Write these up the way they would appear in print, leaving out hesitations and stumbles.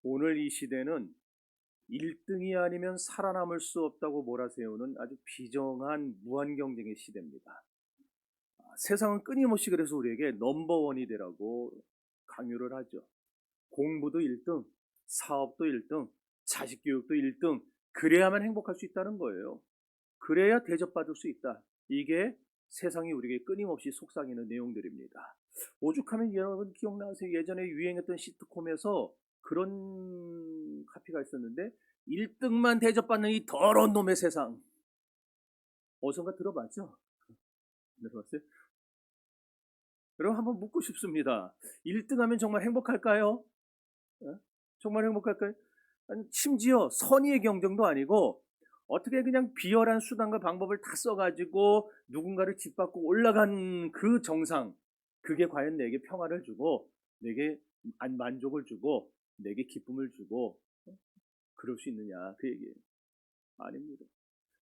오늘 이 시대는 1등이 아니면 살아남을 수 없다고 몰아세우는 아주 비정한 무한 경쟁의 시대입니다. 세상은 끊임없이 그래서 우리에게 넘버원이 되라고 강요를 하죠. 공부도 1등, 사업도 1등, 자식 교육도 1등, 그래야만 행복할 수 있다는 거예요. 그래야 대접받을 수 있다. 이게 세상이 우리에게 끊임없이 속삭이는 내용들입니다. 오죽하면 여러분 기억나세요? 예전에 유행했던 시트콤에서 그런 카피가 있었는데 1등만 대접받는 이 더러운 놈의 세상. 어선가 들어봤죠? 들어봤어요? 여러분 한번 묻고 싶습니다. 1등 하면 정말 행복할까요? 어? 정말 행복할까요? 아니, 심지어 선의의 경쟁도 아니고 어떻게 그냥 비열한 수단과 방법을 다 써가지고 누군가를 짓밟고 올라간 그 정상, 그게 과연 내게 평화를 주고 내게 만족을 주고 내게 기쁨을 주고 그럴 수 있느냐, 그 얘기예요. 아닙니다.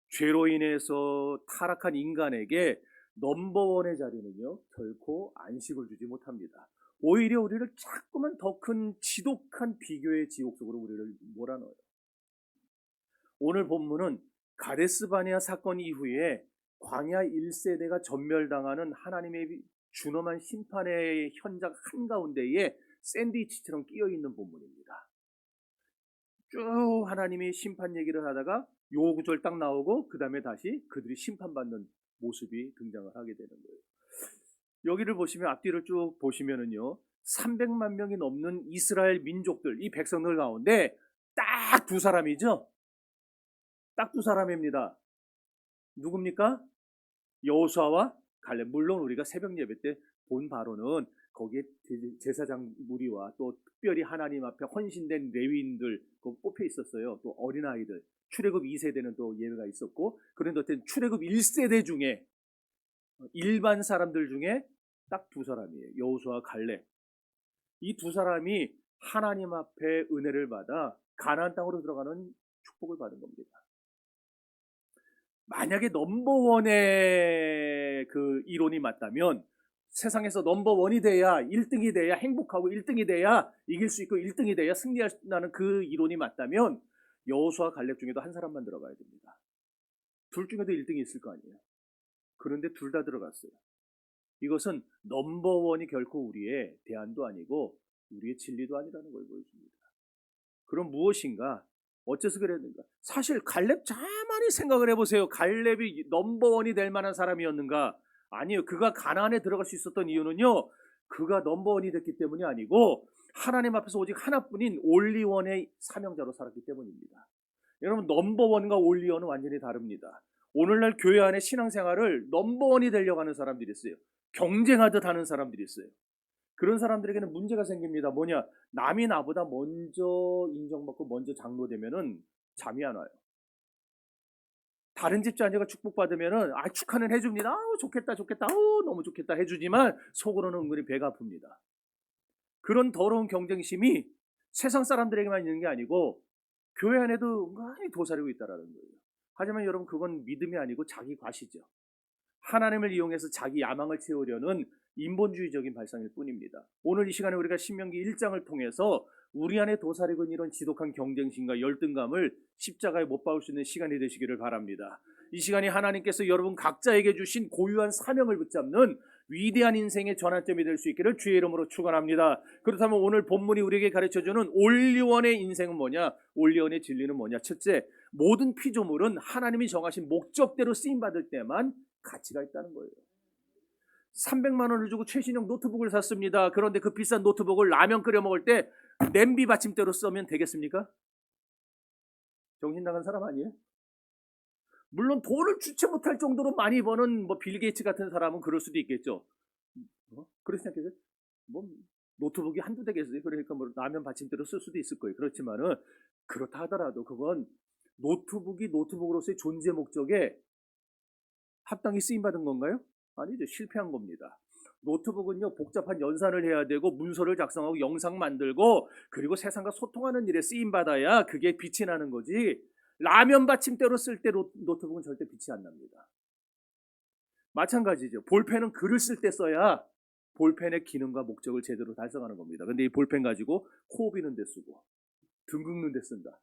죄로 인해서 타락한 인간에게 넘버원의 자리는요 결코 안식을 주지 못합니다. 오히려 우리를 자꾸만 더 큰 지독한 비교의 지옥 속으로 우리를 몰아넣어요. 오늘 본문은 가데스 바네아 사건 이후에 광야 1세대가 전멸당하는 하나님의 준엄한 심판의 현장 한가운데에 샌드위치처럼 끼어있는 본문입니다. 쭉 하나님이 심판 얘기를 하다가 요 구절 딱 나오고 그 다음에 다시 그들이 심판받는 모습이 등장을 하게 되는 거예요. 여기를 보시면 앞뒤를 쭉 보시면은요 300만 명이 넘는 이스라엘 민족들, 이 백성들 가운데 딱 두 사람이죠. 딱 두 사람입니다. 누굽니까? 여호수아와 갈렙. 물론 우리가 새벽 예배 때 본 바로는 거기에 제사장 무리와 또 특별히 하나님 앞에 헌신된 레위인들 뽑혀 있었어요. 또 어린아이들, 출애굽 2세대는 또 예배가 있었고, 그런데 어쨌든 출애굽 1세대 중에 일반 사람들 중에 딱 두 사람이에요. 여호수아와 갈렙. 이 두 사람이 하나님 앞에 은혜를 받아 가나안 땅으로 들어가는 축복을 받은 겁니다. 만약에 넘버원의 그 이론이 맞다면 세상에서 넘버원이 돼야 1등이 돼야 행복하고 1등이 돼야 이길 수 있고 1등이 돼야 승리한다는 그 이론이 맞다면 여호수아 갈렙 중에도 한 사람만 들어가야 됩니다. 둘 중에도 1등이 있을 거 아니에요. 그런데 둘 다 들어갔어요. 이것은 넘버원이 결코 우리의 대안도 아니고 우리의 진리도 아니라는 걸 보여줍니다. 그럼 무엇인가? 어째서 그랬는가? 사실 갈렙 가만히 생각을 해보세요. 갈렙이 넘버원이 될 만한 사람이었는가? 아니요. 그가 가나안에 들어갈 수 있었던 이유는요. 그가 넘버원이 됐기 때문이 아니고 하나님 앞에서 오직 하나뿐인 올리원의 사명자로 살았기 때문입니다. 여러분 넘버원과 올리원은 완전히 다릅니다. 오늘날 교회 안에 신앙생활을 넘버원이 되려고 하는 사람들이 있어요. 경쟁하듯 하는 사람들이 있어요. 그런 사람들에게는 문제가 생깁니다. 뭐냐? 남이 나보다 먼저 인정받고 먼저 장로되면은 잠이 안 와요. 다른 집 자녀가 축복받으면은 축하는 해줍니다. 좋겠다 좋겠다. 너무 좋겠다 해주지만 속으로는 은근히 배가 아픕니다. 그런 더러운 경쟁심이 세상 사람들에게만 있는 게 아니고 교회 안에도 은근히 도사리고 있다는 거예요. 하지만 여러분 그건 믿음이 아니고 자기 과시죠. 하나님을 이용해서 자기 야망을 채우려는 인본주의적인 발상일 뿐입니다. 오늘 이 시간에 우리가 신명기 1장을 통해서 우리 안에 도사리고 있는 이런 지독한 경쟁심과 열등감을 십자가에 못 박을 수 있는 시간이 되시기를 바랍니다. 이 시간이 하나님께서 여러분 각자에게 주신 고유한 사명을 붙잡는 위대한 인생의 전환점이 될 수 있기를 주의 이름으로 축원합니다. 그렇다면 오늘 본문이 우리에게 가르쳐주는 올리원의 인생은 뭐냐? 올리원의 진리는 뭐냐? 첫째, 모든 피조물은 하나님이 정하신 목적대로 쓰임받을 때만 가치가 있다는 거예요. 300만 원을 주고 최신형 노트북을 샀습니다. 그런데 그 비싼 노트북을 라면 끓여 먹을 때 냄비 받침대로 쓰면 되겠습니까? 정신 나간 사람 아니에요? 물론 돈을 주체 못할 정도로 많이 버는 빌 게이츠 같은 사람은 그럴 수도 있겠죠. 그렇지 않겠어요? 뭐 노트북이 한두 대겠어요. 그러니까 뭐 라면 받침대로 쓸 수도 있을 거예요. 그렇지만은 그렇다 하더라도 그건 노트북이 노트북으로서의 존재 목적에 합당히 쓰임받은 건가요? 아니죠. 실패한 겁니다. 노트북은요 복잡한 연산을 해야 되고 문서를 작성하고 영상 만들고 그리고 세상과 소통하는 일에 쓰임받아야 그게 빛이 나는 거지, 라면 받침대로 쓸 때 노트북은 절대 빛이 안 납니다. 마찬가지죠. 볼펜은 글을 쓸 때 써야 볼펜의 기능과 목적을 제대로 달성하는 겁니다. 근데 이 볼펜 가지고 코 비는 데 쓰고 등 긁는 데 쓴다.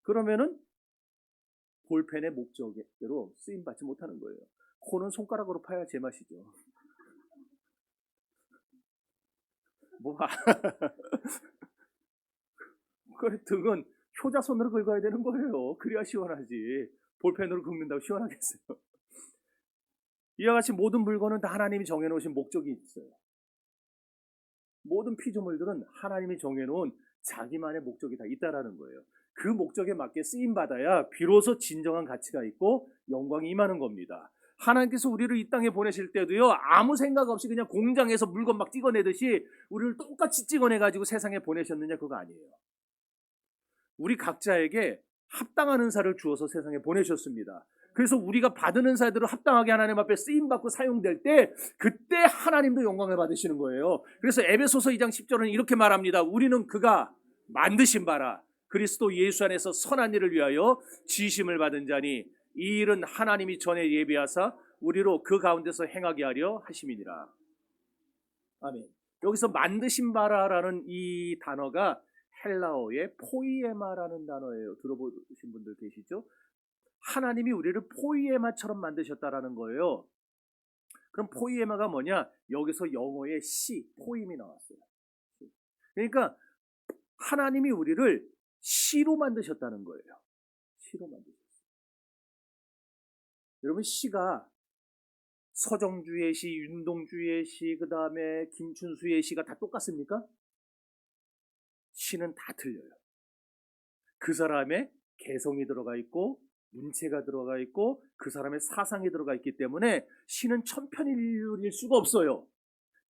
그러면은 볼펜의 목적대로 쓰임받지 못하는 거예요. 코는 손가락으로 파야 제맛이죠. 뭐 그래, 등은 효자손으로 긁어야 되는 거예요. 그래야 시원하지. 볼펜으로 긁는다고 시원하겠어요. 이와 같이 모든 물건은 다 하나님이 정해놓으신 목적이 있어요. 모든 피조물들은 하나님이 정해놓은 자기만의 목적이 다 있다라는 거예요. 그 목적에 맞게 쓰임받아야 비로소 진정한 가치가 있고 영광이 임하는 겁니다. 하나님께서 우리를 이 땅에 보내실 때도요, 아무 생각 없이 그냥 공장에서 물건 막 찍어내듯이 우리를 똑같이 찍어내가지고 세상에 보내셨느냐, 그거 아니에요. 우리 각자에게 합당한 은사를 주어서 세상에 보내셨습니다. 그래서 우리가 받은 은사대로 합당하게 하나님 앞에 쓰임받고 사용될 때 그때 하나님도 영광을 받으시는 거예요. 그래서 에베소서 2장 10절은 이렇게 말합니다. 우리는 그가 만드신 바라 그리스도 예수 안에서 선한 일을 위하여 지심을 받은 자니 이 일은 하나님이 전에 예비하사 우리로 그 가운데서 행하게 하려 하심이니라. 아멘. 여기서 만드신 바라라는 이 단어가 헬라어의 포이에마라는 단어예요. 들어보신 분들 계시죠? 하나님이 우리를 포이에마처럼 만드셨다라는 거예요. 그럼 포이에마가 뭐냐? 여기서 영어의 시, 포임이 나왔어요. 그러니까 하나님이 우리를 시로 만드셨다는 거예요. 시로 만드셨어요. 여러분, 시가 서정주의 시, 윤동주의 시, 그 다음에 김춘수의 시가 다 똑같습니까? 시는 다 틀려요. 그 사람의 개성이 들어가 있고 문체가 들어가 있고 그 사람의 사상이 들어가 있기 때문에 시는 천편일률일 수가 없어요.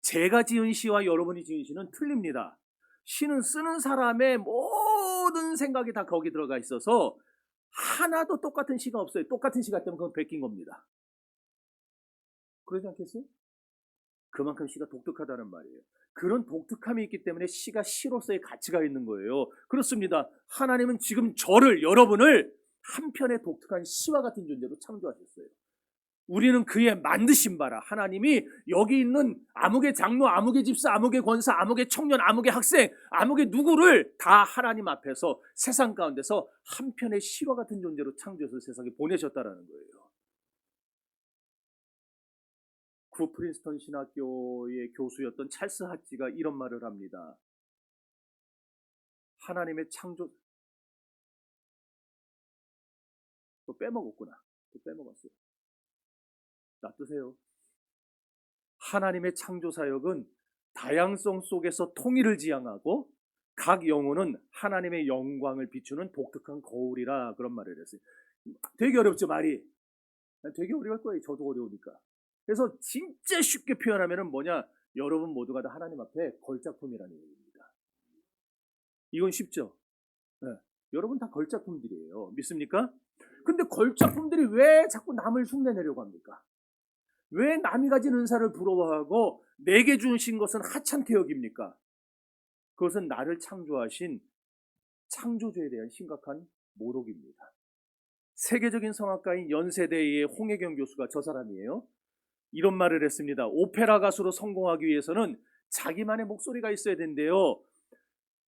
제가 지은 시와 여러분이 지은 시는 틀립니다. 시는 쓰는 사람의 모든 생각이 다 거기 들어가 있어서 하나도 똑같은 시가 없어요. 똑같은 시 같으면 그건 베낀 겁니다. 그러지 않겠어요? 그만큼 시가 독특하다는 말이에요. 그런 독특함이 있기 때문에 시가 시로서의 가치가 있는 거예요. 그렇습니다. 하나님은 지금 저를, 여러분을 한편의 독특한 시와 같은 존재로 창조하셨어요. 우리는 그의 만드신 바라. 하나님이 여기 있는 아무개 장로, 아무개 집사, 아무개 권사, 아무개 청년, 아무개 학생, 아무개 누구를 다 하나님 앞에서 세상 가운데서 한편의 시와 같은 존재로 창조해서 세상에 보내셨다라는 거예요. 구 프린스턴 신학교의 교수였던 찰스 하치가 이런 말을 합니다. 하나님의 창조, 또 빼먹었구나. 또 빼먹었어요. 놔두세요. 하나님의 창조 사역은 다양성 속에서 통일을 지향하고 각 영혼은 하나님의 영광을 비추는 독특한 거울이라, 그런 말을 했어요. 되게 어렵죠, 말이. 되게 어려울 거예요. 저도 어려우니까. 그래서 진짜 쉽게 표현하면 뭐냐? 여러분 모두가 다 하나님 앞에 걸작품이라는 얘기입니다. 이건 쉽죠? 네. 여러분 다 걸작품들이에요. 믿습니까? 근데 걸작품들이 왜 자꾸 남을 흉내내려고 합니까? 왜 남이 가진 은사를 부러워하고 내게 주신 것은 하찮게 여깁니까? 그것은 나를 창조하신 창조주에 대한 심각한 모독입니다. 세계적인 성악가인 연세대의 홍혜경 교수가 저 사람이에요. 이런 말을 했습니다. 오페라 가수로 성공하기 위해서는 자기만의 목소리가 있어야 된대요.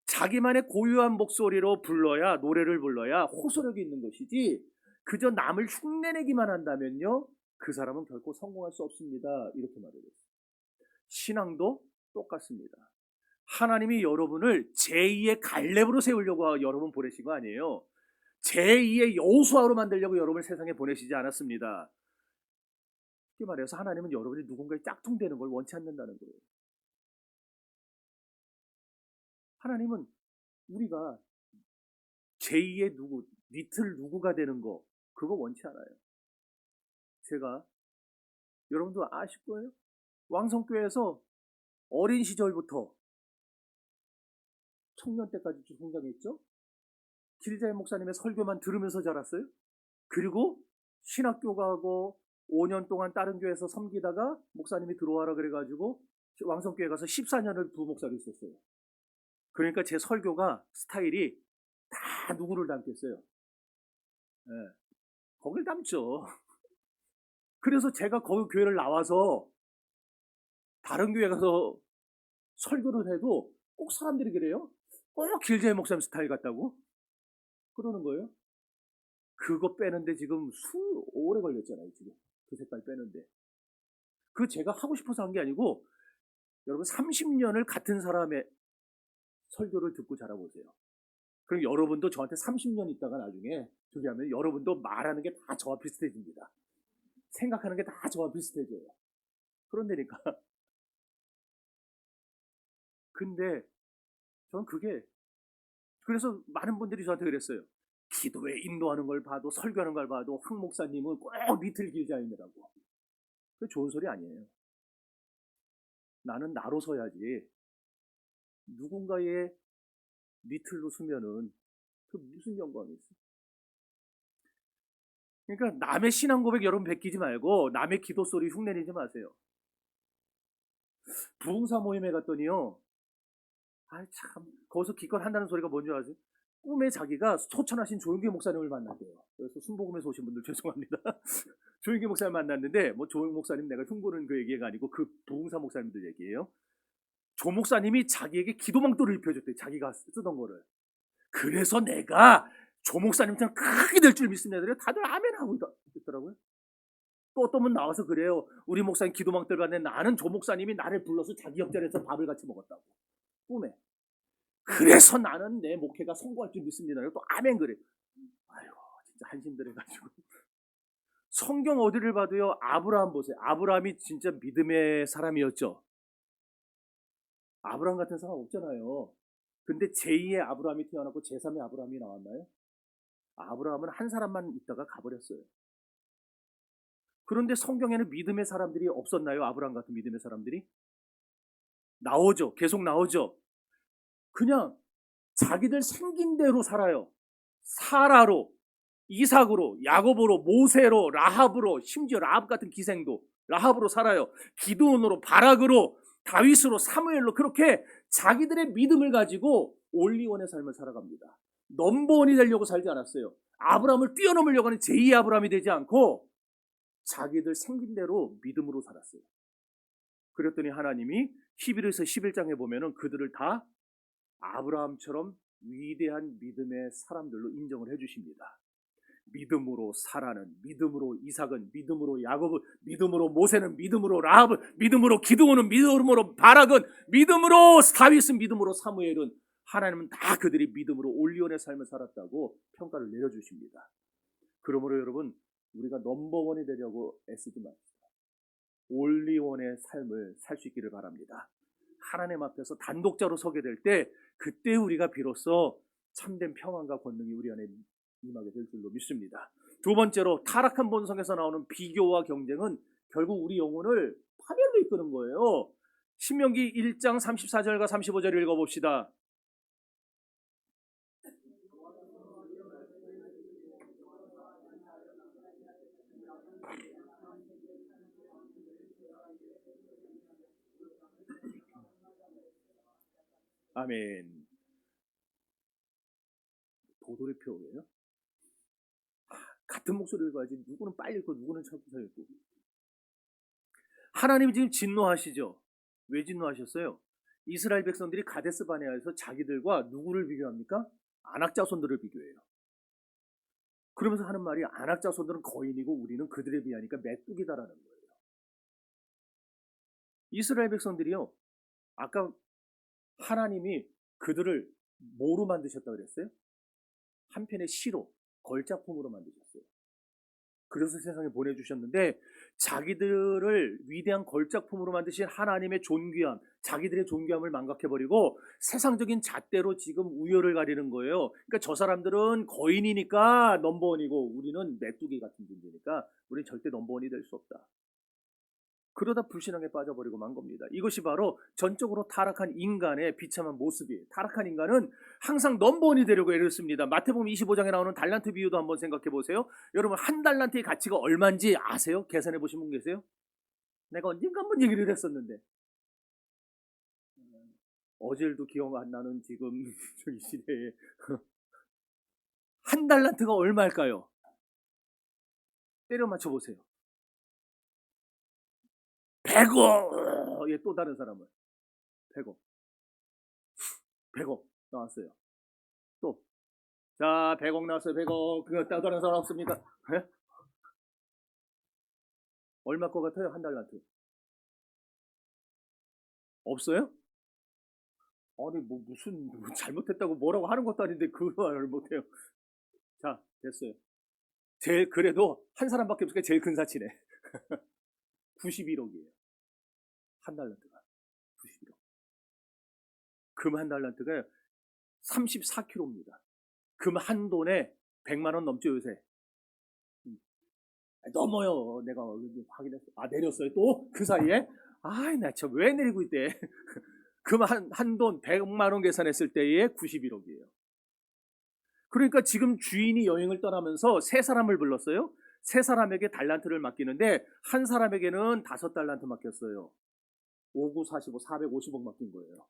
자기만의 고유한 목소리로 불러야, 노래를 불러야 호소력이 있는 것이지 그저 남을 흉내내기만 한다면요, 그 사람은 결코 성공할 수 없습니다. 이렇게 말을 했어요. 신앙도 똑같습니다. 하나님이 여러분을 제2의 갈렙으로 세우려고 여러분 보내신 거 아니에요. 제2의 여호수아로 만들려고 여러분을 세상에 보내시지 않았습니다. 쉽게 말해서 하나님은 여러분이 누군가의 짝퉁되는 걸 원치 않는다는 거예요. 하나님은 우리가 제2의 누구, 리틀 누구가 되는 거, 그거 원치 않아요. 제가, 여러분도 아실 거예요. 왕성교회에서 어린 시절부터 청년 때까지 쭉 성장했죠. 길자의 목사님의 설교만 들으면서 자랐어요. 그리고 신학교 가고 5년 동안 다른 교회에서 섬기다가 목사님이 들어와라 그래가지고 왕성교회 가서 14년을 부목사로 있었어요. 그러니까 제 설교가 스타일이 다 누구를 닮겠어요? 네, 거길 닮죠. 그래서 제가 거기 교회를 나와서 다른 교회 가서 설교를 해도 꼭 사람들이 그래요. 꼭 길자의 목사님 스타일 같다고 그러는 거예요. 그거 빼는데 지금 오래 걸렸잖아요. 지금 그 색깔 빼는데. 그 제가 하고 싶어서 한 게 아니고 여러분 30년을 같은 사람의 설교를 듣고 자라보세요. 그럼 여러분도 저한테 30년 있다가 나중에 저기 하면 여러분도 말하는 게 다 저와 비슷해집니다. 생각하는 게 다 저와 비슷해져요. 그런데니까. 근데 전 그게 그래서 많은 분들이 저한테 그랬어요. 기도에 인도하는 걸 봐도 설교하는 걸 봐도 황 목사님은 꼭 리틀 길자이라고. 그게 좋은 소리 아니에요. 나는 나로 서야지. 누군가의 리틀로 서면은 그 무슨 영광이 있어? 그러니까 남의 신앙 고백 여러분 베끼지 말고 남의 기도 소리 흉내내지 마세요. 부흥사 모임에 갔더니요. 아 참 거기서 기껏 한다는 소리가 뭔지 아세요? 꿈에 자기가 소천하신 조용기 목사님을 만났대요. 그래서 순복음에서 오신 분들 죄송합니다. 조용기 목사님 만났는데 뭐 조용 목사님 내가 흉보는 그 얘기가 아니고 그 부흥사 목사님들 얘기예요. 조 목사님이 자기에게 기도망토를 입혀줬대. 자기가 쓰던 거를. 그래서 내가 조 목사님처럼 크게 될 줄 믿습니다. 다들 아멘 하고 있더라고요. 또 어떤 분 나와서 그래요. 우리 목사님 기도망토를 받는데 나는 조 목사님이 나를 불러서 자기 옆자리에서 밥을 같이 먹었다고. 꿈에. 그래서 나는 내 목회가 성공할 줄 믿습니다. 또 아멘 그래. 아이고 진짜 한심들해가지고. 성경 어디를 봐도요. 아브라함 보세요. 아브라함이 진짜 믿음의 사람이었죠. 아브라함 같은 사람 없잖아요. 근데 제2의 아브라함이 태어났고 제3의 아브라함이 나왔나요? 아브라함은 한 사람만 있다가 가버렸어요. 그런데 성경에는 믿음의 사람들이 없었나요? 아브라함 같은 믿음의 사람들이? 나오죠. 계속 나오죠. 그냥 자기들 생긴 대로 살아요. 사라로, 이삭으로, 야곱으로, 모세로, 라합으로, 심지어 라합 같은 기생도 라합으로 살아요. 기드온으로, 바락으로, 다윗으로, 사무엘로 그렇게 자기들의 믿음을 가지고 올리원의 삶을 살아갑니다. 넘버원이 되려고 살지 않았어요. 아브라함을 뛰어넘으려고 하는 제2의 아브라함이 되지 않고 자기들 생긴 대로 믿음으로 살았어요. 그랬더니 하나님이 히브리서 11장에 보면은 그들을 다 아브라함처럼 위대한 믿음의 사람들로 인정을 해주십니다. 믿음으로 사라는, 믿음으로 이삭은, 믿음으로 야곱은, 믿음으로 모세는, 믿음으로 라합은, 믿음으로 기드온은, 믿음으로 바락은, 믿음으로 다윗은, 믿음으로 사무엘은 하나님은 다 그들이 믿음으로 올리원의 삶을 살았다고 평가를 내려주십니다. 그러므로 여러분 우리가 넘버원이 되려고 애쓰지 맙시다. 올리원의 삶을 살 수 있기를 바랍니다. 하나님 앞에서 단독자로 서게 될 때 그때 우리가 비로소 참된 평안과 권능이 우리 안에 임하게 될 줄로 믿습니다. 두 번째로 타락한 본성에서 나오는 비교와 경쟁은 결국 우리 영혼을 파멸로 이끄는 거예요. 신명기 1장 34절과 35절 읽어봅시다. 아멘. 도돌이표예요? 같은 목소리를 가지 누구는 빨리 읽고 누구는 천천히 읽고. 하나님이 지금 진노하시죠. 왜 진노하셨어요? 이스라엘 백성들이 가데스 바네아에서 자기들과 누구를 비교합니까? 아낙 자손들을 비교해요. 그러면서 하는 말이 아낙 자손들은 거인이고 우리는 그들에 비하니까 메뚜기다라는 거예요. 이스라엘 백성들이요. 아까 하나님이 그들을 뭐로 만드셨다 그랬어요? 한편의 시로, 걸작품으로 만드셨어요. 그래서 세상에 보내주셨는데 자기들을 위대한 걸작품으로 만드신 하나님의 존귀함, 자기들의 존귀함을 망각해버리고 세상적인 잣대로 지금 우열을 가리는 거예요. 그러니까 저 사람들은 거인이니까 넘버원이고 우리는 메뚜기 같은 존재니까 우리는 절대 넘버원이 될 수 없다. 그러다 불신앙에 빠져버리고 만 겁니다. 이것이 바로 전적으로 타락한 인간의 비참한 모습이에요. 타락한 인간은 항상 넘버원이 되려고 애를 씁니다. 마태복음 25장에 나오는 달란트 비유도 한번 생각해 보세요. 여러분 한 달란트의 가치가 얼마인지 아세요? 계산해 보신 분 계세요? 내가 언젠가 한번 얘기를 했었는데 어제도 기억 안 나는 지금 이 시대에 한 달란트가 얼마일까요? 때려 맞춰 보세요. 100억! 또 다른 사람은 100억. 100억. 나왔어요. 또. 자, 100억 나왔어요. 100억. 그거 다른 사람 없습니까? 예? 얼마 것 같아요? 한 달란트. 없어요? 아니, 뭐, 무슨, 뭐 잘못했다고 뭐라고 하는 것도 아닌데, 그 말을 못해요. 자, 됐어요. 그래도 한 사람밖에 없으니까 제일 큰 사치네. 91억이에요. 한 달란트가. 91억. 금 한 달란트가 34kg입니다. 금 한 돈에 100만 원 넘죠, 요새. 넘어요. 내가 확인했어. 아, 내렸어요. 또? 그 사이에? 아이, 나 참 왜 내리고 있대. 금 한 돈 100만 원 계산했을 때에 91억이에요. 그러니까 지금 주인이 여행을 떠나면서 세 사람을 불렀어요. 세 사람에게 달란트를 맡기는데 한 사람에게는 5달란트 맡겼어요. 5, 9, 45, 450억 맡긴 거예요.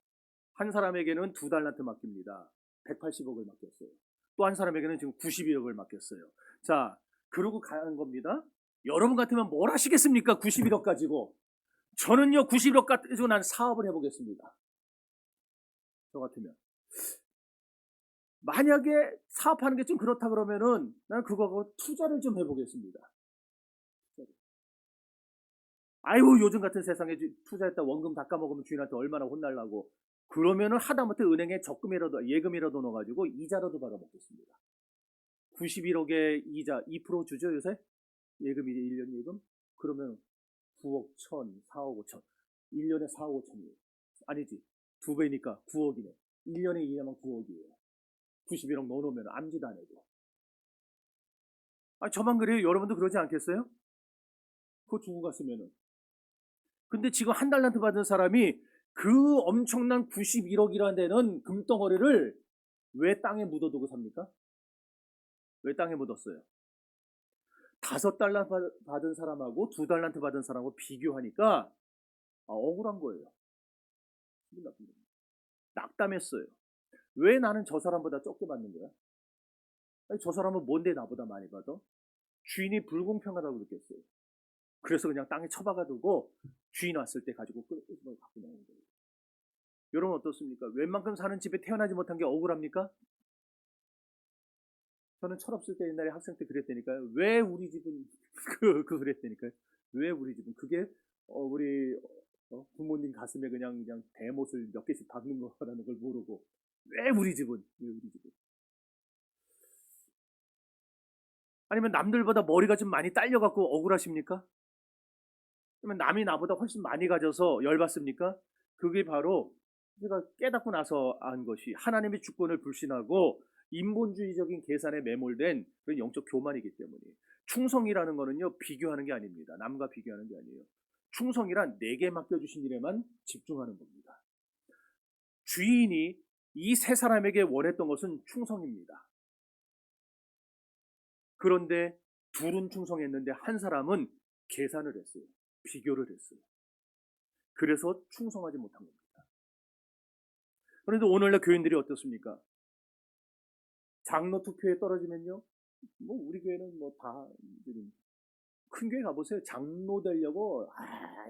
한 사람에게는 2달란트 맡깁니다. 180억을 맡겼어요. 또 한 사람에게는 지금 91억을 맡겼어요. 자, 그러고 가는 겁니다. 여러분 같으면 뭘 하시겠습니까? 91억 가지고. 저는요, 91억 가지고 난 사업을 해보겠습니다. 저 같으면. 만약에 사업하는 게 좀 그렇다 그러면은 난 그거하고 투자를 좀 해보겠습니다. 아이고, 요즘 같은 세상에 투자했다 원금 다 까먹으면 주인한테 얼마나 혼날라고. 그러면은 하다못해 은행에 적금이라도 예금이라도 넣어가지고 이자라도 받아먹겠습니다. 91억에 이자 2% 주죠 요새? 예금이 1년 예금? 그러면 9억 1천, 4억 5천. 1년에 4억 5천이에요. 아니지. 2배니까 9억이네. 1년에 이자만 9억이에요. 91억 넣어놓으면 암지도 안 해도. 아, 저만 그래요? 여러분도 그러지 않겠어요? 그거 주고 갔으면은. 근데 지금 한 달란트 받은 사람이 그 엄청난 91억이라는 데는 금덩어리를 왜 땅에 묻어두고 삽니까? 왜 땅에 묻었어요? 5달란트 받은 사람하고 2달란트 받은 사람하고 비교하니까 억울한 거예요. 기분 나쁜 거예요. 낙담했어요. 왜 나는 저 사람보다 적게 받는 거야? 아니, 저 사람은 뭔데 나보다 많이 받아? 주인이 불공평하다고 느꼈어요. 그래서 그냥 땅에 처박아두고 주인 왔을 때 가지고 갖고 나오는 거예요. 여러분 어떻습니까? 웬만큼 사는 집에 태어나지 못한 게 억울합니까? 저는 철없을 때 옛날에 학생 때 그랬다니까요. 왜 우리 집은 그랬다니까요. 왜 우리 집은 그게 우리 부모님 가슴에 그냥 대못을 몇 개씩 박는 거라는 걸 모르고 왜 우리 집은 아니면 남들보다 머리가 좀 많이 딸려갖고 억울하십니까? 그러면 남이 나보다 훨씬 많이 가져서 열받습니까? 그게 바로 제가 깨닫고 나서 안 것이 하나님의 주권을 불신하고 인본주의적인 계산에 매몰된 그런 영적 교만이기 때문에 충성이라는 거는요 비교하는 게 아닙니다. 남과 비교하는 게 아니에요. 충성이란 내게 맡겨주신 일에만 집중하는 겁니다. 주인이 이 세 사람에게 원했던 것은 충성입니다. 그런데 둘은 충성했는데 한 사람은 계산을 했어요. 비교를 했어요. 그래서 충성하지 못한 겁니다. 그런데 오늘날 교인들이 어떻습니까? 장로 투표에 떨어지면요, 뭐 우리 교회는 뭐 다 큰 교회 가보세요. 장로 되려고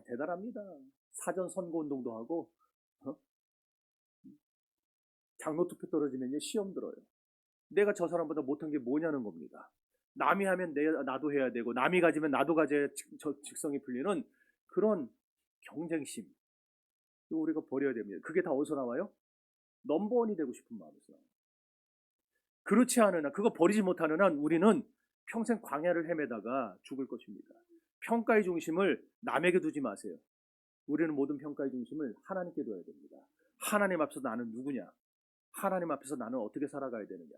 대단합니다. 사전 선거 운동도 하고 장로 투표 떨어지면요 시험 들어요. 내가 저 사람보다 못한 게 뭐냐는 겁니다. 남이 하면 나도 해야 되고 남이 가지면 나도 가져야 직성이 풀리는 그런 경쟁심 우리가 버려야 됩니다. 그게 다 어디서 나와요? 넘버원이 되고 싶은 마음에서 나와요. 그렇지 않은 한, 그거 버리지 못하는 한 우리는 평생 광야를 헤매다가 죽을 것입니다. 평가의 중심을 남에게 두지 마세요. 우리는 모든 평가의 중심을 하나님께 둬야 됩니다. 하나님 앞에서 나는 누구냐? 하나님 앞에서 나는 어떻게 살아가야 되느냐?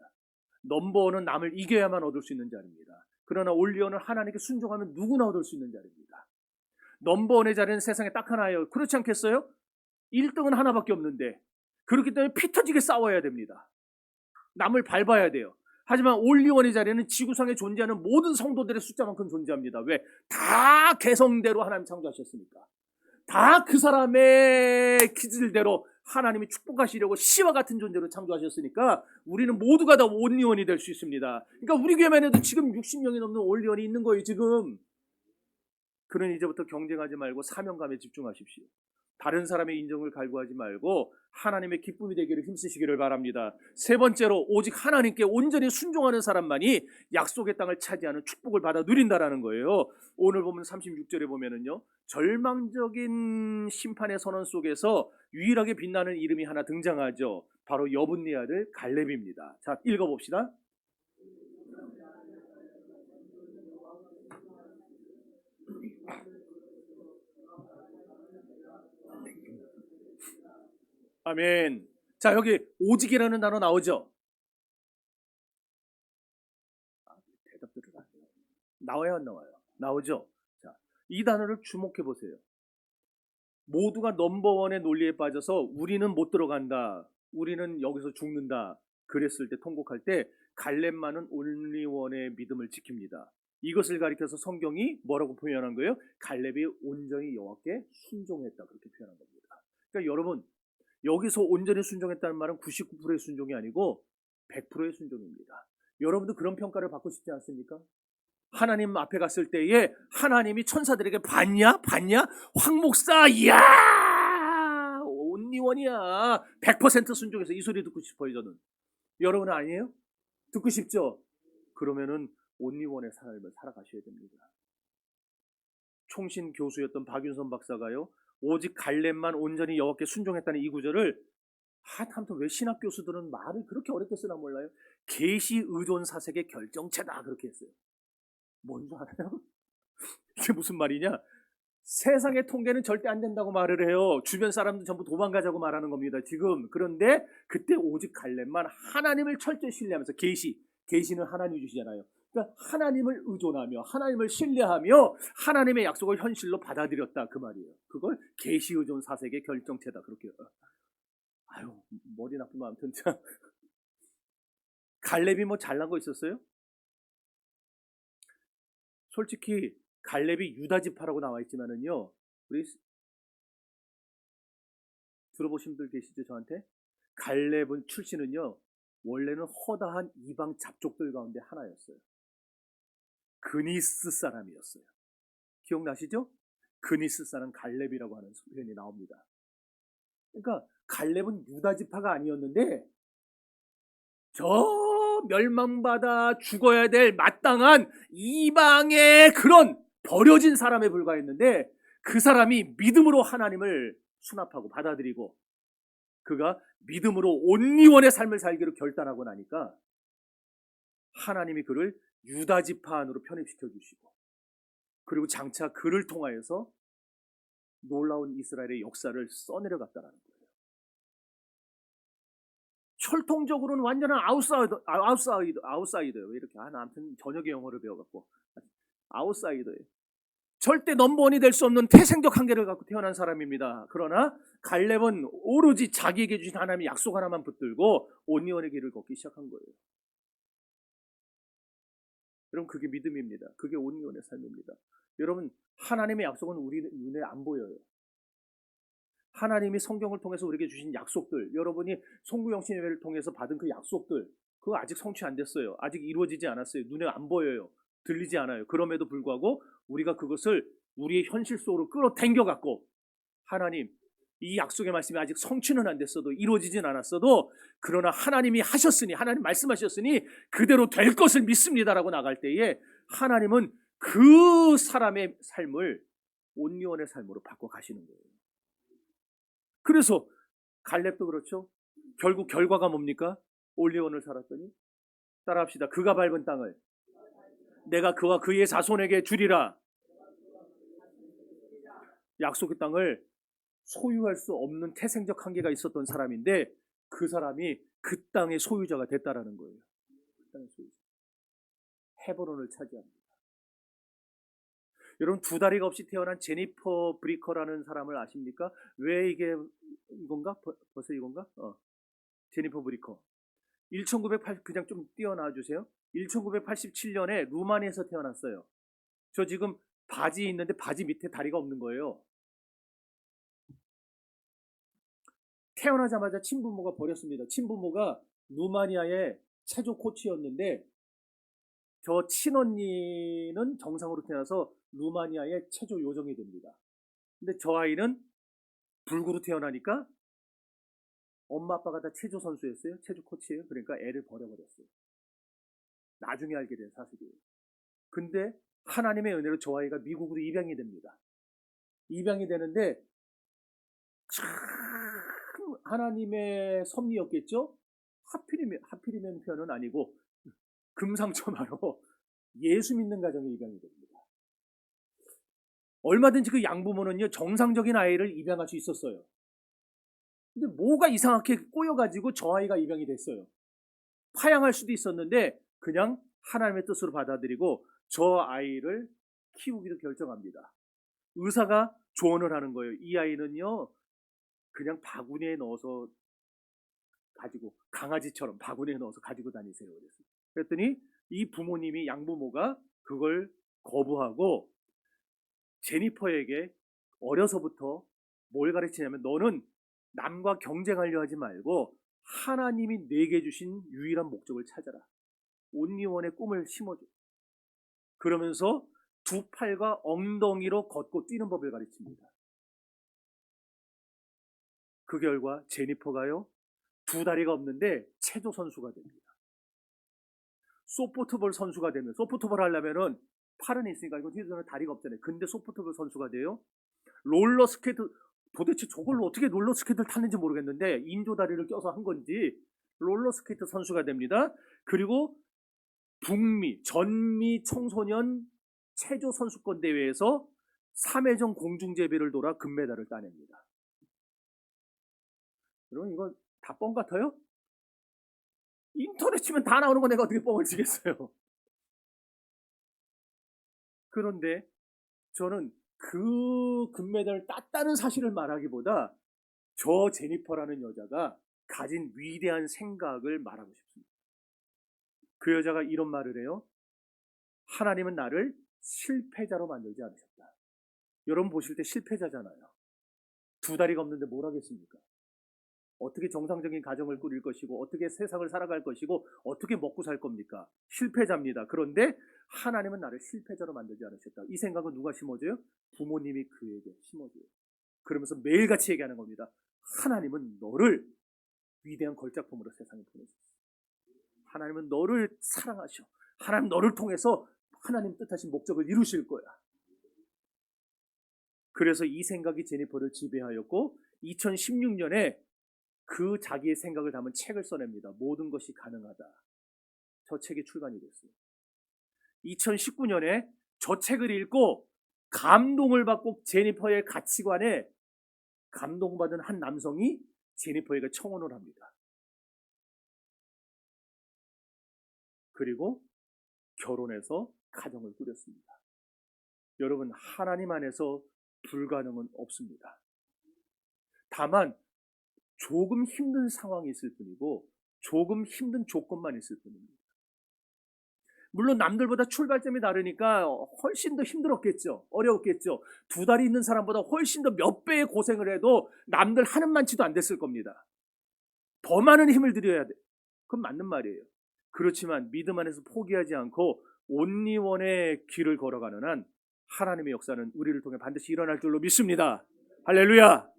넘버원은 남을 이겨야만 얻을 수 있는 자리입니다. 그러나 올리원은 하나님께 순종하면 누구나 얻을 수 있는 자리입니다. 넘버원의 자리는 세상에 딱 하나예요. 그렇지 않겠어요? 1등은 하나밖에 없는데 그렇기 때문에 피 터지게 싸워야 됩니다. 남을 밟아야 돼요. 하지만 올리원의 자리는 지구상에 존재하는 모든 성도들의 숫자만큼 존재합니다. 왜? 다 개성대로 하나님 창조하셨으니까. 다 그 사람의 기질대로 하나님이 축복하시려고 시와 같은 존재로 창조하셨으니까 우리는 모두가 다 올리원이 될 수 있습니다. 그러니까 우리 교회만 해도 지금 60명이 넘는 올리원이 있는 거예요. 지금. 그러니 이제부터 경쟁하지 말고 사명감에 집중하십시오. 다른 사람의 인정을 갈구하지 말고 하나님의 기쁨이 되기를 힘쓰시기를 바랍니다. 세 번째로, 오직 하나님께 온전히 순종하는 사람만이 약속의 땅을 차지하는 축복을 받아 누린다라는 거예요. 오늘 보면 36절에 보면은요, 절망적인 심판의 선언 속에서 유일하게 빛나는 이름이 하나 등장하죠. 바로 여분네 아들 갈렙입니다. 자, 읽어봅시다. 아멘. 자, 여기 오직이라는 단어 나오죠? 대답들을 안 해요. 나와요, 안 나와요? 나오죠? 자, 이 단어를 주목해 보세요. 모두가 넘버원의 논리에 빠져서 우리는 못 들어간다, 우리는 여기서 죽는다 그랬을 때, 통곡할 때 갈렙만은 온리원의 믿음을 지킵니다. 이것을 가리켜서 성경이 뭐라고 표현한 거예요? 갈렙이 온전히 여호와께 순종했다, 그렇게 표현한 겁니다. 그러니까 여러분, 여기서 온전히 순종했다는 말은 99%의 순종이 아니고 100%의 순종입니다. 여러분도 그런 평가를 받고 싶지 않습니까? 하나님 앞에 갔을 때에 하나님이 천사들에게 봤냐? 황 목사, 이야, 온리원이야, 100% 순종해서, 이 소리 듣고 싶어요. 저는. 여러분은 아니에요? 듣고 싶죠? 그러면은 온리원의 삶을 살아가셔야 됩니다. 총신 교수였던 박윤선 박사가요, 오직 갈렙만 온전히 여호와께 순종했다는 이 구절을, 아무튼 왜 신학 교수들은 말을 그렇게 어렵게 쓰나 몰라요. 계시 의존 사색의 결정체다, 그렇게 했어요. 뭔지 알아요? 이게 무슨 말이냐? 세상의 통계는 절대 안 된다고 말을 해요. 주변 사람들 전부 도망가자고 말하는 겁니다, 지금. 그런데 그때 오직 갈렙만 하나님을 철저히 신뢰하면서, 계시는 하나님이 주시잖아요. 그러니까 하나님을 의존하며 하나님을 신뢰하며 하나님의 약속을 현실로 받아들였다, 그 말이에요. 그걸 계시 의존 사색의 결정체다, 그렇게. 아유, 머리 나쁘면 아무튼 참. 갈렙이 뭐 잘난 거 있었어요? 솔직히 갈렙이 유다 지파라고 나와 있지만은요, 우리 들어보신 분 계시죠, 저한테? 갈렙은 출신은요, 원래는 허다한 이방 잡족들 가운데 하나였어요. 그니스 사람이었어요. 기억나시죠? 그니스 사람 갈렙이라고 하는 표현이 나옵니다. 그러니까 갈렙은 유다 지파가 아니었는데 저 멸망받아 죽어야 될 마땅한 이방의 그런 버려진 사람에 불과했는데, 그 사람이 믿음으로 하나님을 수납하고 받아들이고 그가 믿음으로 온리원의 삶을 살기로 결단하고 나니까 하나님이 그를 유다 지파 안으로 편입시켜 주시고, 그리고 장차 그를 통하여서 놀라운 이스라엘의 역사를 써내려갔다는 거예요. 철통적으로는 완전한 아웃사이더예요. 왜 이렇게? 아무튼 저녁에 영어를 배워갖고 아웃사이더예요. 절대 넘버원이 될 수 없는 태생적 한계를 갖고 태어난 사람입니다. 그러나 갈렙은 오로지 자기에게 주신 하나님의 약속 하나만 붙들고 온리원의 길을 걷기 시작한 거예요. 여러분, 그게 믿음입니다. 그게 온리원의 삶입니다. 여러분, 하나님의 약속은 우리 눈에 안 보여요. 하나님이 성경을 통해서 우리에게 주신 약속들, 여러분이 송구영신 예배를 통해서 받은 그 약속들, 그거 아직 성취 안 됐어요. 아직 이루어지지 않았어요. 눈에 안 보여요. 들리지 않아요. 그럼에도 불구하고 우리가 그것을 우리의 현실 속으로 끌어당겨갖고, 하나님, 이 약속의 말씀이 아직 성취는 안 됐어도, 이루어지진 않았어도, 그러나 하나님이 하셨으니, 하나님 말씀하셨으니 그대로 될 것을 믿습니다라고 나갈 때에 하나님은 그 사람의 삶을 온리원의 삶으로 바꿔 가시는 거예요. 그래서 갈렙도 그렇죠. 결국 결과가 뭡니까? 온리원을 살았더니, 따라합시다. 그가 밟은 땅을 내가 그와 그의 자손에게 주리라. 약속의 땅을 소유할 수 없는 태생적 한계가 있었던 사람인데, 그 사람이 그 땅의 소유자가 됐다라는 거예요. 그 땅의 소유자. 헤브론을 차지합니다. 여러분, 두 다리가 없이 태어난 제니퍼 브리커라는 사람을 아십니까? 왜 이게 이건가? 벌써 이건가? 제니퍼 브리커. 1908, 그냥 좀 띄어놔 주세요. 1987년에 루마니아에서 태어났어요. 저 지금 바지 있는데 바지 밑에 다리가 없는 거예요. 태어나자마자 친부모가 버렸습니다. 친부모가 루마니아의 체조 코치였는데, 저 친언니는 정상으로 태어나서 루마니아의 체조 요정이 됩니다. 근데 저 아이는 불구로 태어나니까 엄마 아빠가 다 체조 선수였어요. 체조 코치예요. 그러니까 애를 버려버렸어요. 나중에 알게 된 사실이에요. 근데 하나님의 은혜로 저 아이가 미국으로 입양이 됩니다. 입양이 되는데 참 하나님의 섭리였겠죠? 하필이면 표현은 아니고 금상첨화로 예수 믿는 가정에 입양이 됩니다. 얼마든지 그 양부모는요 정상적인 아이를 입양할 수 있었어요. 근데 뭐가 이상하게 꼬여가지고 저 아이가 입양이 됐어요. 파양할 수도 있었는데 그냥 하나님의 뜻으로 받아들이고 저 아이를 키우기로 결정합니다. 의사가 조언을 하는 거예요. 이 아이는요 그냥 바구니에 넣어서 가지고 강아지처럼 바구니에 넣어서 가지고 다니세요. 그랬더니 이 부모님이 양부모가 그걸 거부하고 제니퍼에게 어려서부터 뭘 가르치냐면 너는 남과 경쟁하려 하지 말고 하나님이 내게 주신 유일한 목적을 찾아라. 온리원의 꿈을 심어줘. 그러면서 두 팔과 엉덩이로 걷고 뛰는 법을 가르칩니다. 그 결과 제니퍼가요 두 다리가 없는데 체조 선수가 됩니다. 소프트볼 선수가 되면 소프트볼 하려면은 팔은 있으니까 이거 뒤에서는 다리가 없잖아요. 근데 소프트볼 선수가 돼요. 롤러스케이트 도대체 저걸로 어떻게 롤러스케이트를 탔는지 모르겠는데 인조 다리를 껴서 한 건지 롤러스케이트 선수가 됩니다. 그리고 북미 전미 청소년 체조 선수권 대회에서 3회전 공중제비를 돌아 금메달을 따냅니다. 여러분 이거 다 뻥 같아요? 인터넷 치면 다 나오는 거 내가 어떻게 뻥을 치겠어요? 그런데 저는 그 금메달을 땄다는 사실을 말하기보다 저 제니퍼라는 여자가 가진 위대한 생각을 말하고 싶습니다. 그 여자가 이런 말을 해요. 하나님은 나를 실패자로 만들지 않으셨다. 여러분 보실 때 실패자잖아요. 두 다리가 없는데 뭘 하겠습니까? 어떻게 정상적인 가정을 꾸릴 것이고 어떻게 세상을 살아갈 것이고 어떻게 먹고 살 겁니까? 실패자입니다. 그런데 하나님은 나를 실패자로 만들지 않으셨다. 이 생각은 누가 심어줘요? 부모님이 그에게 심어줘요. 그러면서 매일같이 얘기하는 겁니다. 하나님은 너를 위대한 걸작품으로 세상에 보내셨어. 하나님은 너를 사랑하셔. 하나님 너를 통해서 하나님 뜻하신 목적을 이루실 거야. 그래서 이 생각이 제니퍼를 지배하였고 2016년에 그 자기의 생각을 담은 책을 써냅니다. 모든 것이 가능하다. 저 책이 출간이 됐어요. 2019년에 저 책을 읽고 감동을 받고 제니퍼의 가치관에 감동받은 한 남성이 제니퍼에게 청혼을 합니다. 그리고 결혼해서 가정을 꾸렸습니다. 여러분 하나님 안에서 불가능은 없습니다. 다만 조금 힘든 상황이 있을 뿐이고 조금 힘든 조건만 있을 뿐입니다. 물론 남들보다 출발점이 다르니까 훨씬 더 힘들었겠죠. 어려웠겠죠. 두 다리 있는 사람보다 훨씬 더 몇 배의 고생을 해도 남들 하는 만치도 안 됐을 겁니다. 더 많은 힘을 들여야 돼. 그건 맞는 말이에요. 그렇지만 믿음 안에서 포기하지 않고 온리원의 길을 걸어가는 한 하나님의 역사는 우리를 통해 반드시 일어날 줄로 믿습니다. 할렐루야.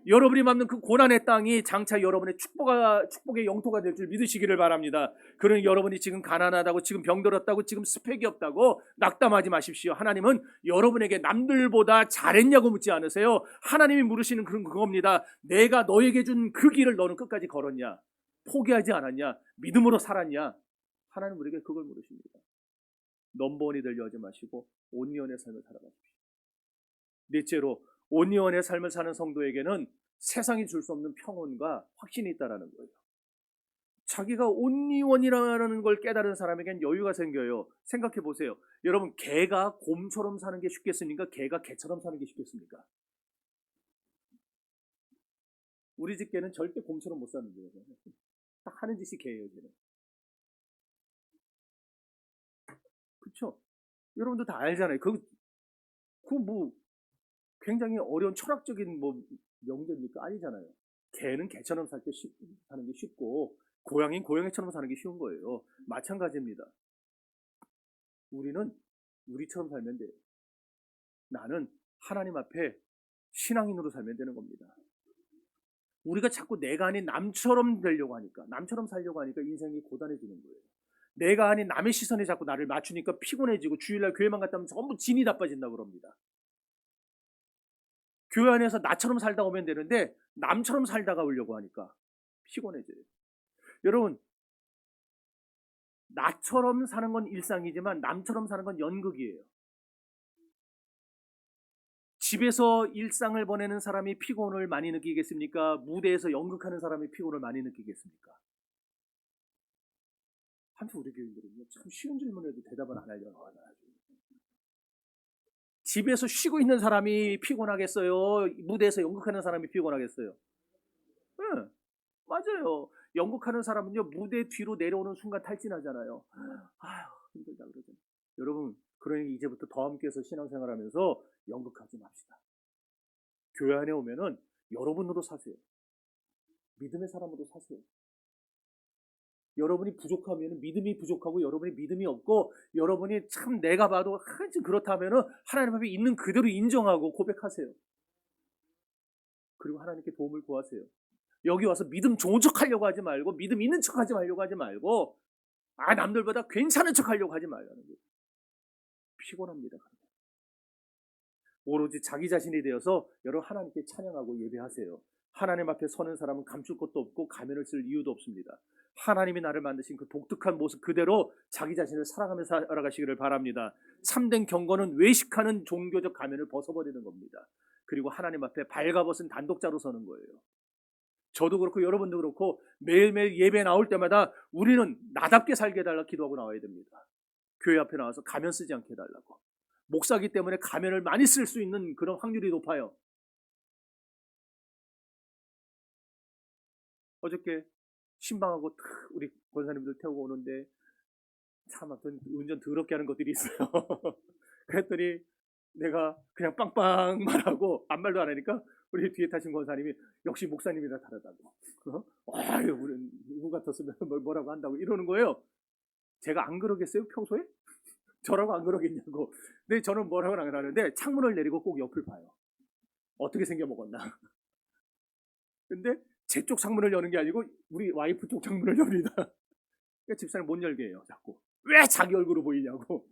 여러분이 밟는 그 고난의 땅이 장차 여러분의 축복의 영토가 될 줄 믿으시기를 바랍니다. 그러니 여러분이 지금 가난하다고 지금 병들었다고 지금 스펙이 없다고 낙담하지 마십시오. 하나님은 여러분에게 남들보다 잘했냐고 묻지 않으세요. 하나님이 물으시는 그겁니다. 내가 너에게 준 그 길을 너는 끝까지 걸었냐? 포기하지 않았냐? 믿음으로 살았냐? 하나님 우리에게 그걸 물으십니다. 넘버원이 되려 하지 마시고 온리원의 삶을 살아가십시오. 넷째로 온리원의 삶을 사는 성도에게는 세상이 줄 수 없는 평온과 확신이 있다는 거예요. 자기가 온리원이라는 걸 깨달은 사람에겐 여유가 생겨요. 생각해 보세요. 여러분 개가 곰처럼 사는 게 쉽겠습니까? 개가 개처럼 사는 게 쉽겠습니까? 우리 집 개는 절대 곰처럼 못 사는 거예요. 딱 하는 짓이 개예요. 걔는. 그렇죠? 여러분도 다 알잖아요. 뭐 굉장히 어려운 철학적인 명제입니까? 아니잖아요. 개는 개처럼 사는 게 쉽고 고양이는 고양이처럼 사는 게 쉬운 거예요. 마찬가지입니다. 우리는 우리처럼 살면 돼요. 나는 하나님 앞에 신앙인으로 살면 되는 겁니다. 우리가 자꾸 내가 아닌 남처럼 되려고 하니까, 남처럼 살려고 하니까 인생이 고단해지는 거예요. 내가 아닌 남의 시선에 자꾸 나를 맞추니까 피곤해지고, 주일날 교회만 갔다 오면 전부 진이 나빠진다고 그럽니다. 교회 안에서 나처럼 살다 오면 되는데 남처럼 살다가 오려고 하니까 피곤해져요. 여러분, 나처럼 사는 건 일상이지만 남처럼 사는 건 연극이에요. 집에서 일상을 보내는 사람이 피곤을 많이 느끼겠습니까? 무대에서 연극하는 사람이 피곤을 많이 느끼겠습니까? 한편 우리 교인들은요, 참 쉬운 질문에도 대답을 안 하려고 하나요? 집에서 쉬고 있는 사람이 피곤하겠어요? 무대에서 연극하는 사람이 피곤하겠어요? 네, 맞아요. 연극하는 사람은요, 무대 뒤로 내려오는 순간 탈진하잖아요. 아휴, 힘들다 그러잖아요. 여러분, 그러니 이제부터 더 함께해서 신앙생활하면서 연극하지 맙시다. 교회 안에 오면은 여러분으로 사세요. 믿음의 사람으로 사세요. 여러분이 부족하면 믿음이 부족하고, 여러분이 믿음이 없고, 여러분이 참 내가 봐도 하여튼 그렇다면은 하나님 앞에 있는 그대로 인정하고 고백하세요. 그리고 하나님께 도움을 구하세요. 여기 와서 믿음 좋은 척 하려고 하지 말고, 믿음 있는 척 하지 말려고 하지 말고, 남들보다 괜찮은 척 하려고 하지 말라는 거예요. 피곤합니다. 오로지 자기 자신이 되어서 여러분 하나님께 찬양하고 예배하세요. 하나님 앞에 서는 사람은 감출 것도 없고 가면을 쓸 이유도 없습니다. 하나님이 나를 만드신 그 독특한 모습 그대로 자기 자신을 사랑하며 살아가시기를 바랍니다. 참된 경건은 외식하는 종교적 가면을 벗어버리는 겁니다. 그리고 하나님 앞에 발가벗은 단독자로 서는 거예요. 저도 그렇고 여러분도 그렇고 매일매일 예배 나올 때마다 우리는 나답게 살게 해달라 기도하고 나와야 됩니다. 교회 앞에 나와서 가면 쓰지 않게 해달라고. 목사기 때문에 가면을 많이 쓸 수 있는 그런 확률이 높아요. 어저께 신방하고 우리 권사님들 태우고 오는데 참 운전 더럽게 하는 것들이 있어요. 그랬더니 내가 그냥 빵빵만 하고 아무 말도 안 하니까 우리 뒤에 타신 권사님이 역시 목사님이라 다르다고. 아유, 우리 누구 같았으면 뭐라고 한다고 이러는 거예요. 제가 안 그러겠어요 평소에? 저라고 안 그러겠냐고. 근데 저는 뭐라고 안 하는데 창문을 내리고 꼭 옆을 봐요. 어떻게 생겨 먹었나. 근데 제 쪽 창문을 여는 게 아니고 우리 와이프 쪽 창문을 엽니다. 그러니까 집사님 못 열게 해요 자꾸. 왜 자기 얼굴로 보이냐고.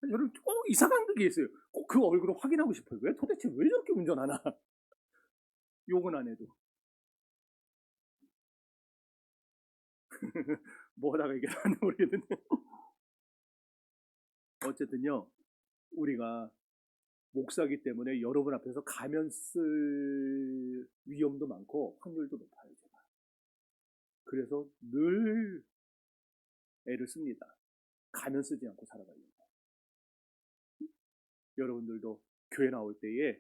저는 꼭 이상한 게 있어요. 꼭 그 얼굴을 확인하고 싶어요. 왜 도대체 왜 저렇게 운전하나. 욕은 안 해도. 뭐 하다가 이게 안 모르겠는데. 어쨌든요, 우리가 목사기 때문에 여러분 앞에서 가면 쓸 위험도 많고 확률도 높아요. 제가. 그래서 늘 애를 씁니다. 가면 쓰지 않고 살아가려고. 여러분들도 교회 나올 때에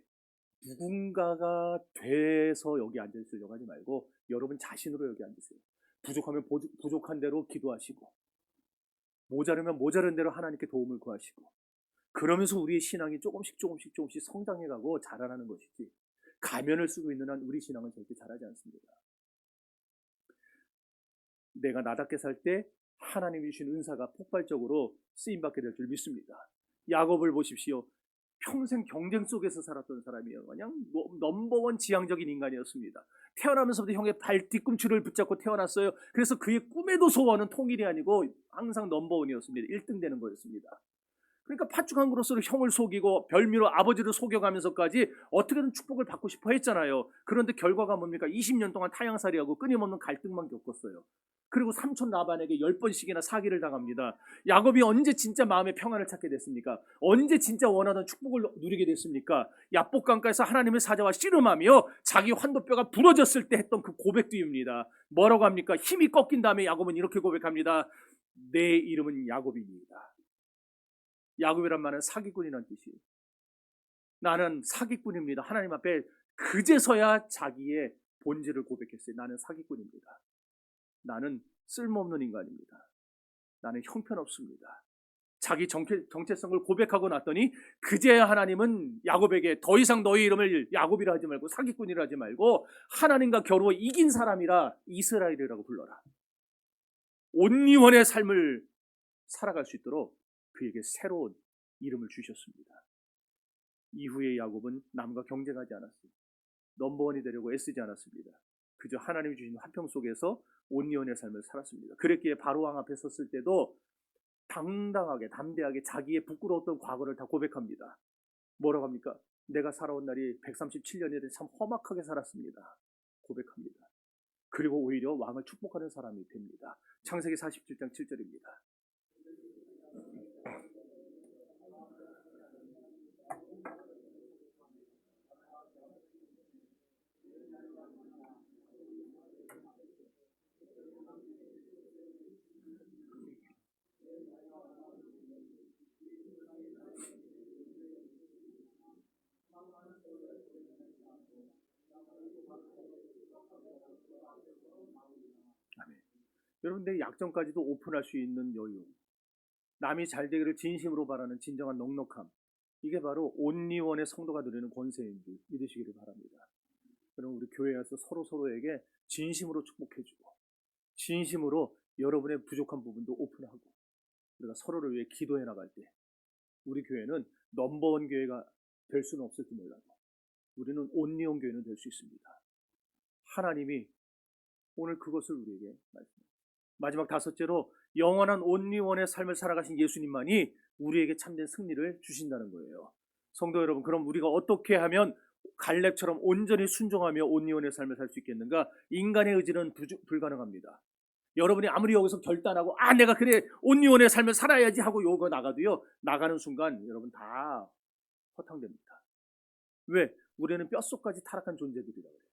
누군가가 돼서 여기 앉아있으려고 하지 말고 여러분 자신으로 여기 앉으세요. 부족하면 부족한 대로 기도하시고, 모자르면 모자른 대로 하나님께 도움을 구하시고, 그러면서 우리의 신앙이 조금씩 성장해가고 자라나는 것이지, 가면을 쓰고 있는 한 우리 신앙은 절대 자라지 않습니다. 내가 나답게 살 때 하나님이 주신 은사가 폭발적으로 쓰임받게 될 줄 믿습니다. 야곱을 보십시오. 평생 경쟁 속에서 살았던 사람이에요. 그냥 넘버원 지향적인 인간이었습니다. 태어나면서부터 형의 발 뒤꿈치를 붙잡고 태어났어요. 그래서 그의 꿈에도 소원은 통일이 아니고 항상 넘버원이었습니다. 1등 되는 거였습니다. 그러니까 팥죽한 그릇으로 형을 속이고 별미로 아버지를 속여가면서까지 어떻게든 축복을 받고 싶어 했잖아요. 그런데 결과가 뭡니까? 20년 동안 타향살이하고 끊임없는 갈등만 겪었어요. 그리고 삼촌 라반에게 10번씩이나 사기를 당합니다. 야곱이 언제 진짜 마음의 평안을 찾게 됐습니까? 언제 진짜 원하던 축복을 누리게 됐습니까? 야복강가에서 하나님의 사자와 씨름하며 자기 환도뼈가 부러졌을 때 했던 그 고백도입니다. 뭐라고 합니까? 힘이 꺾인 다음에 야곱은 이렇게 고백합니다. 내 이름은 야곱입니다. 야곱이란 말은 사기꾼이라는 뜻이에요. 나는 사기꾼입니다. 하나님 앞에 그제서야 자기의 본질을 고백했어요. 나는 사기꾼입니다. 나는 쓸모없는 인간입니다. 나는 형편없습니다. 자기 정체성을 고백하고 났더니 그제야 하나님은 야곱에게 더 이상 너희 이름을 야곱이라 하지 말고 사기꾼이라 하지 말고 하나님과 겨루어 이긴 사람이라 이스라엘이라고 불러라. 온유원의 삶을 살아갈 수 있도록 그에게 새로운 이름을 주셨습니다. 이후에 야곱은 남과 경쟁하지 않았어요. 넘버원이 되려고 애쓰지 않았습니다. 그저 하나님이 주신 화평 속에서 온리온의 삶을 살았습니다. 그랬기에 바로왕 앞에 섰을 때도 당당하게 담대하게 자기의 부끄러웠던 과거를 다 고백합니다. 뭐라고 합니까? 내가 살아온 날이 137년인데 참 험악하게 살았습니다. 고백합니다. 그리고 오히려 왕을 축복하는 사람이 됩니다. 창세기 47장 7절입니다. 아멘. 여러분, 내 약점까지도 오픈할 수 있는 여유, 남이 잘 되기를 진심으로 바라는 진정한 넉넉함, 이게 바로 온리원의 성도가 누리는 권세인 줄 믿으시기를 바랍니다. 여러분, 우리 교회에서 서로에게 진심으로 축복해주고 진심으로 여러분의 부족한 부분도 오픈하고 우리가 서로를 위해 기도해 나갈 때 우리 교회는 넘버원 교회가 될 수는 없을지 몰라도 우리는 온리원 교회는 될 수 있습니다. 하나님이 오늘 그것을 우리에게 말씀합니다. 마지막 다섯째로 영원한 온리원의 삶을 살아가신 예수님만이 우리에게 참된 승리를 주신다는 거예요. 성도 여러분, 그럼 우리가 어떻게 하면 갈렙처럼 온전히 순종하며 온리원의 삶을 살 수 있겠는가? 인간의 의지는 불가능합니다. 여러분이 아무리 여기서 결단하고 내가 그래 온리원의 삶을 살아야지 하고 요거 나가도요, 나가는 순간 여러분 다 허탕됩니다. 왜? 우리는 뼛속까지 타락한 존재들이라 그래요.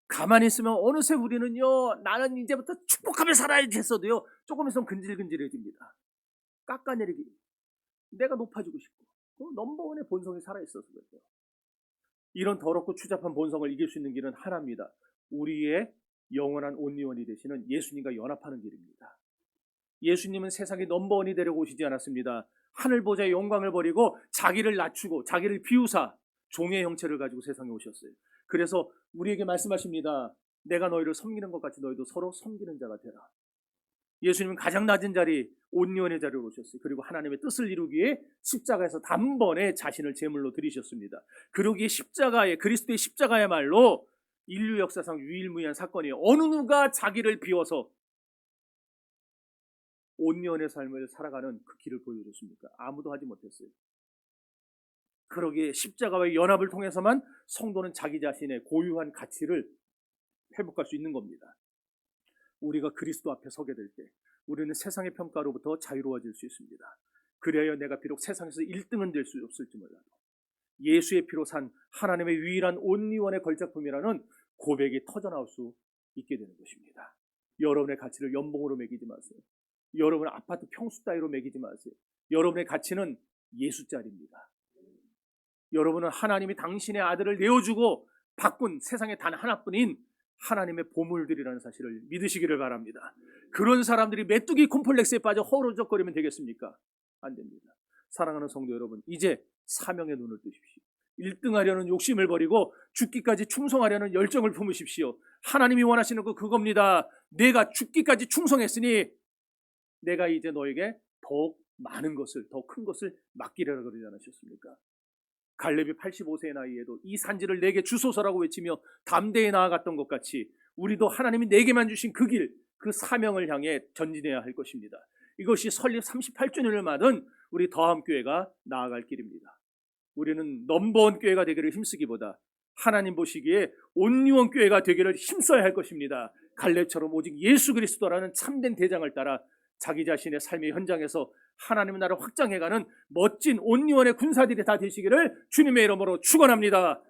가만히 있으면 어느새 우리는요, 나는 이제부터 축복하며 살아야지 했어도요, 조금 있으면 근질근질해집니다. 깎아내리기, 내가 높아지고 싶고, 넘버원의 본성이 살아있어서 그래요. 이런 더럽고 추잡한 본성을 이길 수 있는 길은 하나입니다. 우리의 영원한 온리원이 되시는 예수님과 연합하는 길입니다. 예수님은 세상의 넘버원이 되려고 오시지 않았습니다. 하늘 보좌의 영광을 버리고 자기를 낮추고 자기를 비우사 종의 형체를 가지고 세상에 오셨어요. 그래서 우리에게 말씀하십니다. 내가 너희를 섬기는 것 같이 너희도 서로 섬기는 자가 되라. 예수님은 가장 낮은 자리, 온리원의 자리로 오셨어요. 그리고 하나님의 뜻을 이루기 위해 십자가에서 단번에 자신을 제물로 드리셨습니다. 그러기에 십자가의, 그리스도의 십자가야말로 인류 역사상 유일무이한 사건이에요. 어느 누가 자기를 비워서 온리원의 삶을 살아가는 그 길을 보여줬습니까? 아무도 하지 못했어요. 그러기에 십자가와의 연합을 통해서만 성도는 자기 자신의 고유한 가치를 회복할 수 있는 겁니다. 우리가 그리스도 앞에 서게 될 때 우리는 세상의 평가로부터 자유로워질 수 있습니다. 그래야 내가 비록 세상에서 1등은 될 수 없을지 몰라도 예수의 피로 산 하나님의 유일한 온리원의 걸작품이라는 고백이 터져나올 수 있게 되는 것입니다. 여러분의 가치를 연봉으로 매기지 마세요. 여러분의 아파트 평수 따위로 매기지 마세요. 여러분의 가치는 예수짜리입니다. 여러분은 하나님이 당신의 아들을 내어주고 바꾼 세상에 단 하나뿐인 하나님의 보물들이라는 사실을 믿으시기를 바랍니다. 그런 사람들이 메뚜기 콤플렉스에 빠져 허우적거리면 되겠습니까? 안 됩니다. 사랑하는 성도 여러분, 이제 사명의 눈을 뜨십시오. 1등 하려는 욕심을 버리고 죽기까지 충성하려는 열정을 품으십시오. 하나님이 원하시는 거 그겁니다. 내가 죽기까지 충성했으니 내가 이제 너에게 더욱 많은 것을, 더 큰 것을 맡기려고 그러지 않으셨습니까? 갈렙이 85세의 나이에도 이 산지를 내게 주소서라고 외치며 담대히 나아갔던 것 같이 우리도 하나님이 내게만 주신 그 길, 그 사명을 향해 전진해야 할 것입니다. 이것이 설립 38주년을 맞은 우리 더함교회가 나아갈 길입니다. 우리는 넘버원 교회가 되기를 힘쓰기보다 하나님 보시기에 온리원 교회가 되기를 힘써야 할 것입니다. 갈렙처럼 오직 예수 그리스도라는 참된 대장을 따라 자기 자신의 삶의 현장에서 하나님의 나라를 확장해가는 멋진 온리원의 군사들이 다 되시기를 주님의 이름으로 축원합니다.